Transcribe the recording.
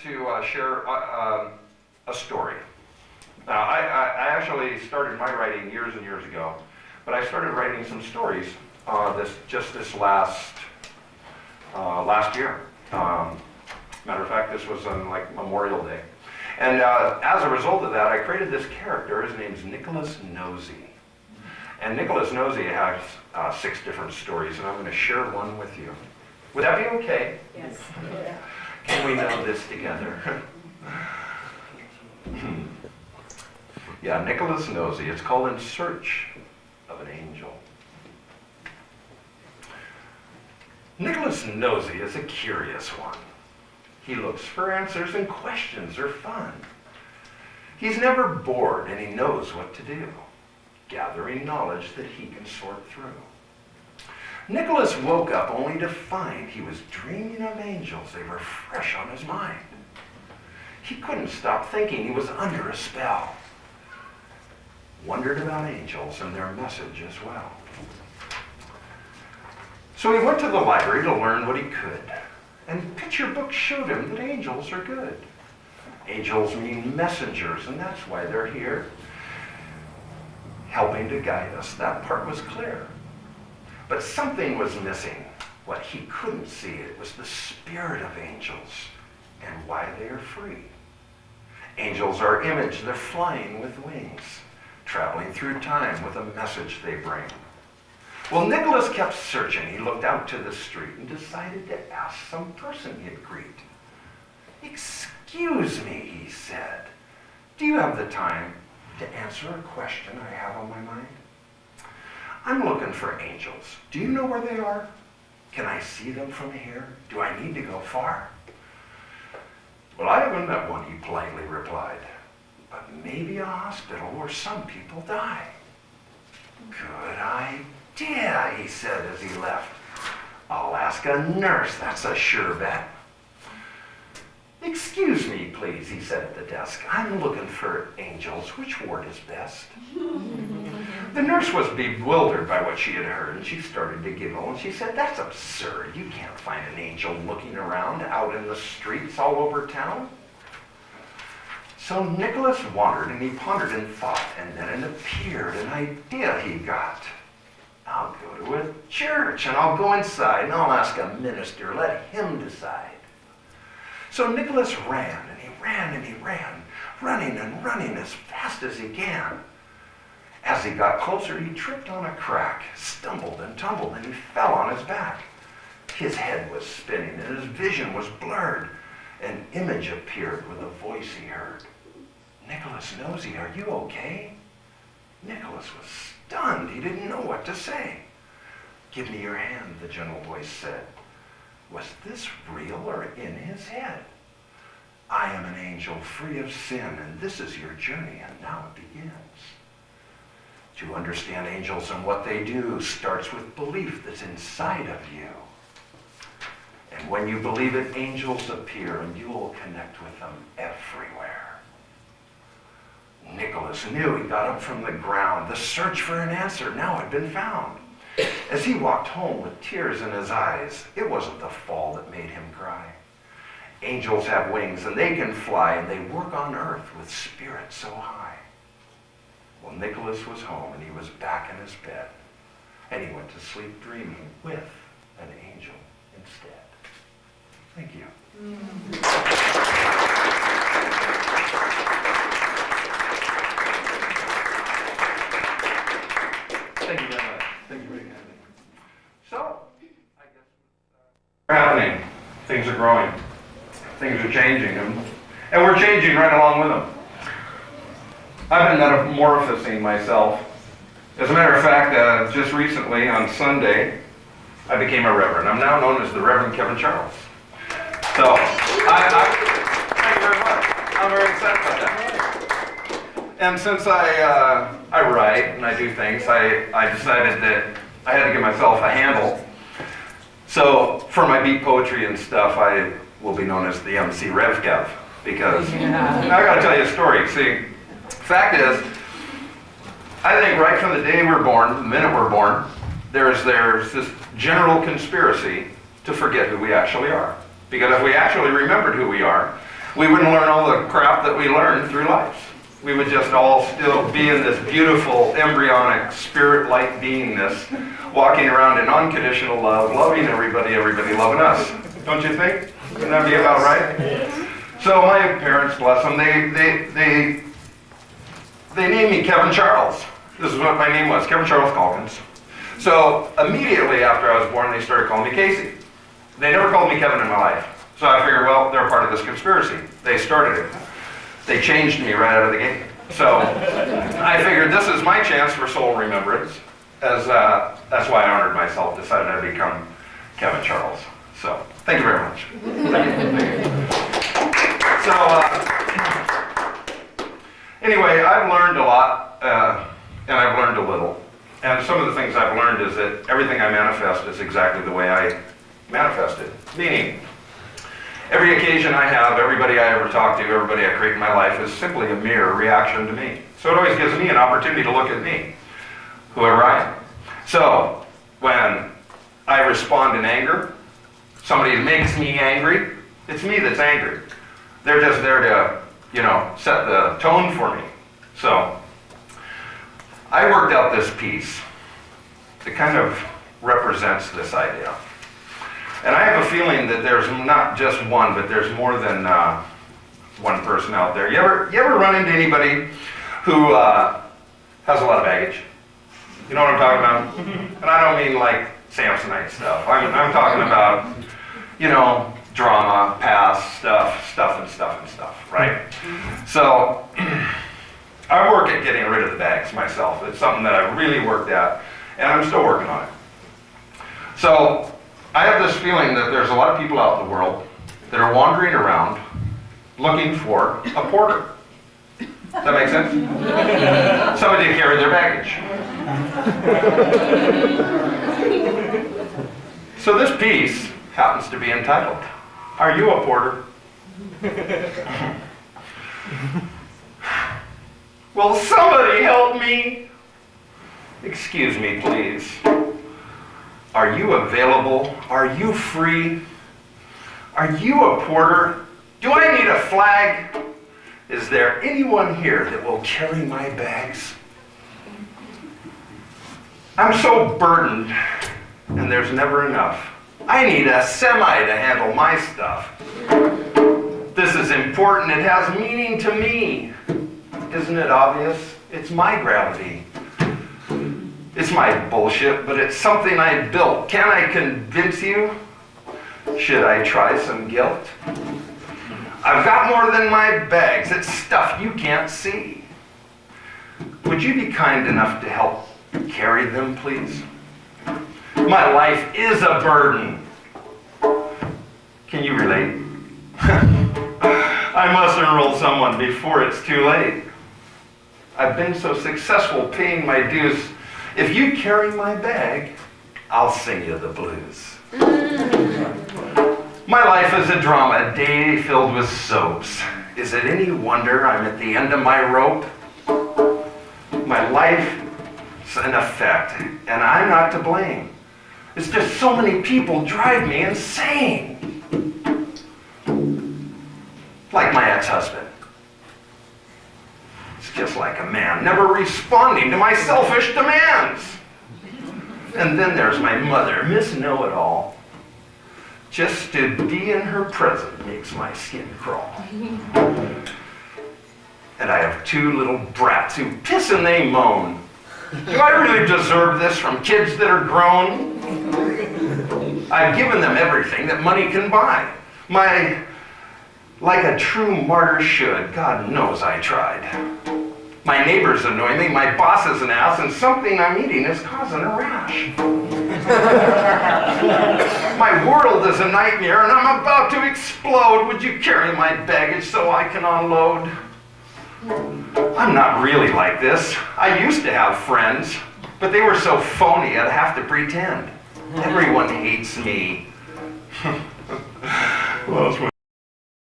to share a story. Now, I actually started my writing years and years ago, but I started writing some stories this last year. Matter of fact, this was on like Memorial Day. And as a result of that, I created this character. His name's Nickolus Nosey. And Nickolus Nosey has 6 different stories, and I'm going to share one with you. Would that be okay? Yes. Can we know this together? Yeah, Nickolus Nosey. It's called In Search of an Angel. Nickolus Nosey is a curious one. He looks for answers and questions are fun. He's never bored and he knows what to do, gathering knowledge that he can sort through. Nickolus woke up only to find he was dreaming of angels. They were fresh on his mind. He couldn't stop thinking he was under a spell. Wondered about angels and their message as well. So he went to the library to learn what he could. And picture books showed him that angels are good. Angels mean messengers, and that's why they're here, helping to guide us. That part was clear. But something was missing. What he couldn't see, it was the spirit of angels and why they are free. Angels are image. They're flying with wings, traveling through time with a message they bring. Well, Nickolus kept searching. He looked out to the street and decided to ask some person he'd greet. "Excuse me," he said, "do you have the time to answer a question I have on my mind? I'm looking for angels. Do you know where they are? Can I see them from here? Do I need to go far?" "Well, I haven't met one," he politely replied, "but maybe a hospital where some people die." "Good idea," he said as he left. "I'll ask a nurse, that's a sure bet." "Excuse me, please," he said at the desk. "I'm looking for angels. Which ward is best?" The nurse was bewildered by what she had heard, and she started to giggle, and she said, "That's absurd. You can't find an angel looking around out in the streets all over town." So Nickolus wandered, and he pondered in thought, and then it appeared an idea he got. "I'll go to a church, and I'll go inside, and I'll ask a minister. Let him decide." So Nickolus ran, and he ran, and he ran, running and running as fast as he can. As he got closer, he tripped on a crack, stumbled and tumbled, and he fell on his back. His head was spinning, and his vision was blurred. An image appeared with a voice he heard. "Nickolus Nosey, are you okay?" Nickolus was stunned. He didn't know what to say. "Give me your hand," the gentle voice said. Was this real or in his head? "I am an angel free of sin, and this is your journey, and now it begins." To understand angels and what they do starts with belief that's inside of you. And when you believe it, angels appear, and you will connect with them everywhere. Nickolus knew he got up from the ground. The search for an answer now had been found. As he walked home with tears in his eyes, it wasn't the fall that made him cry. Angels have wings, and they can fly, and they work on earth with spirit so high. Well, Nickolus was home, and he was back in his bed, and he went to sleep dreaming with an angel instead. Thank you. Thank you very much. Thank you very much. So, I guess happening. Things are growing. Things are changing, and we're changing right along with them. I've been metamorphosing myself. As a matter of fact, just recently on Sunday, I became a reverend. I'm now known as the Reverend Kevin Charles. So, thank you very much. I'm very excited about that. And since I write and I do things, I decided that I had to give myself a handle. So, for my beat poetry and stuff, I will be known as the MC Rev Kev, because I gotta tell you a story. See, fact is, I think right from the day we're born, the minute we're born, there's this general conspiracy to forget who we actually are. Because if we actually remembered who we are, we wouldn't learn all the crap that we learned through life. We would just all still be in this beautiful, embryonic, spirit-like beingness, walking around in unconditional love, loving everybody, everybody loving us. Don't you think? Wouldn't that be about right? So my parents, bless them, they named me Kevin Charles. This is what my name was, Kevin Charles Calkins. So immediately after I was born, they started calling me Casey. They never called me Kevin in my life. So I figured, well, they're part of this conspiracy. They started it. They changed me right out of the gate. So I figured this is my chance for soul remembrance. As that's why I honored myself, decided I'd become Kevin Charles. So thank you very much. Thank you. So anyway, I've learned a lot, and I've learned a little. And some of the things I've learned is that everything I manifest is exactly the way I manifested. Meaning, every occasion I have, everybody I ever talk to, everybody I create in my life is simply a mirror reaction to me. So it always gives me an opportunity to look at me, whoever I am. So when I respond in anger, somebody makes me angry, it's me that's angry. They're just there to, set the tone for me. So I worked out this piece that kind of represents this idea. And I have a feeling that there's not just one, but there's more than one person out there. You ever run into anybody who has a lot of baggage? You know what I'm talking about? And I don't mean like Samsonite stuff. I'm talking about, drama, past stuff, right? So I work at getting rid of the bags myself. It's something that I really worked at, and I'm still working on it. So I have this feeling that there's a lot of people out in the world that are wandering around looking for a porter. Does that make sense? Somebody to carry their baggage. So this piece happens to be entitled, "Are You a Porter?" Will somebody help me? Excuse me, please. Are you available? Are you free? Are you a porter? Do I need a flag? Is there anyone here that will carry my bags? I'm so burdened, and there's never enough. I need a semi to handle my stuff. This is important. It has meaning to me. Isn't it obvious? It's my gravity. It's my bullshit, but it's something I built. Can I convince you? Should I try some guilt? I've got more than my bags. It's stuff you can't see. Would you be kind enough to help carry them, please? My life is a burden. Can you relate? I must enroll someone before it's too late. I've been so successful paying my dues. If you carry my bag, I'll sing you the blues. My life is a drama, a day filled with soaps. Is it any wonder I'm at the end of my rope? My life is an effect, and I'm not to blame. It's just so many people drive me insane. Like my ex-husband. It's just like a man, never responding to my selfish demands. And then there's my mother, Miss Know-It-All. Just to be in her presence makes my skin crawl. And I have two little brats who piss and they moan. Do I really deserve this from kids that are grown? I've given them everything that money can buy. Like a true martyr should, God knows I tried. My neighbors annoy me, my boss is an ass, and something I'm eating is causing a rash. My world is a nightmare, and I'm about to explode. Would you carry my baggage so I can unload? I'm not really like this. I used to have friends, but they were so phony I'd have to pretend. Everyone hates me. Lost my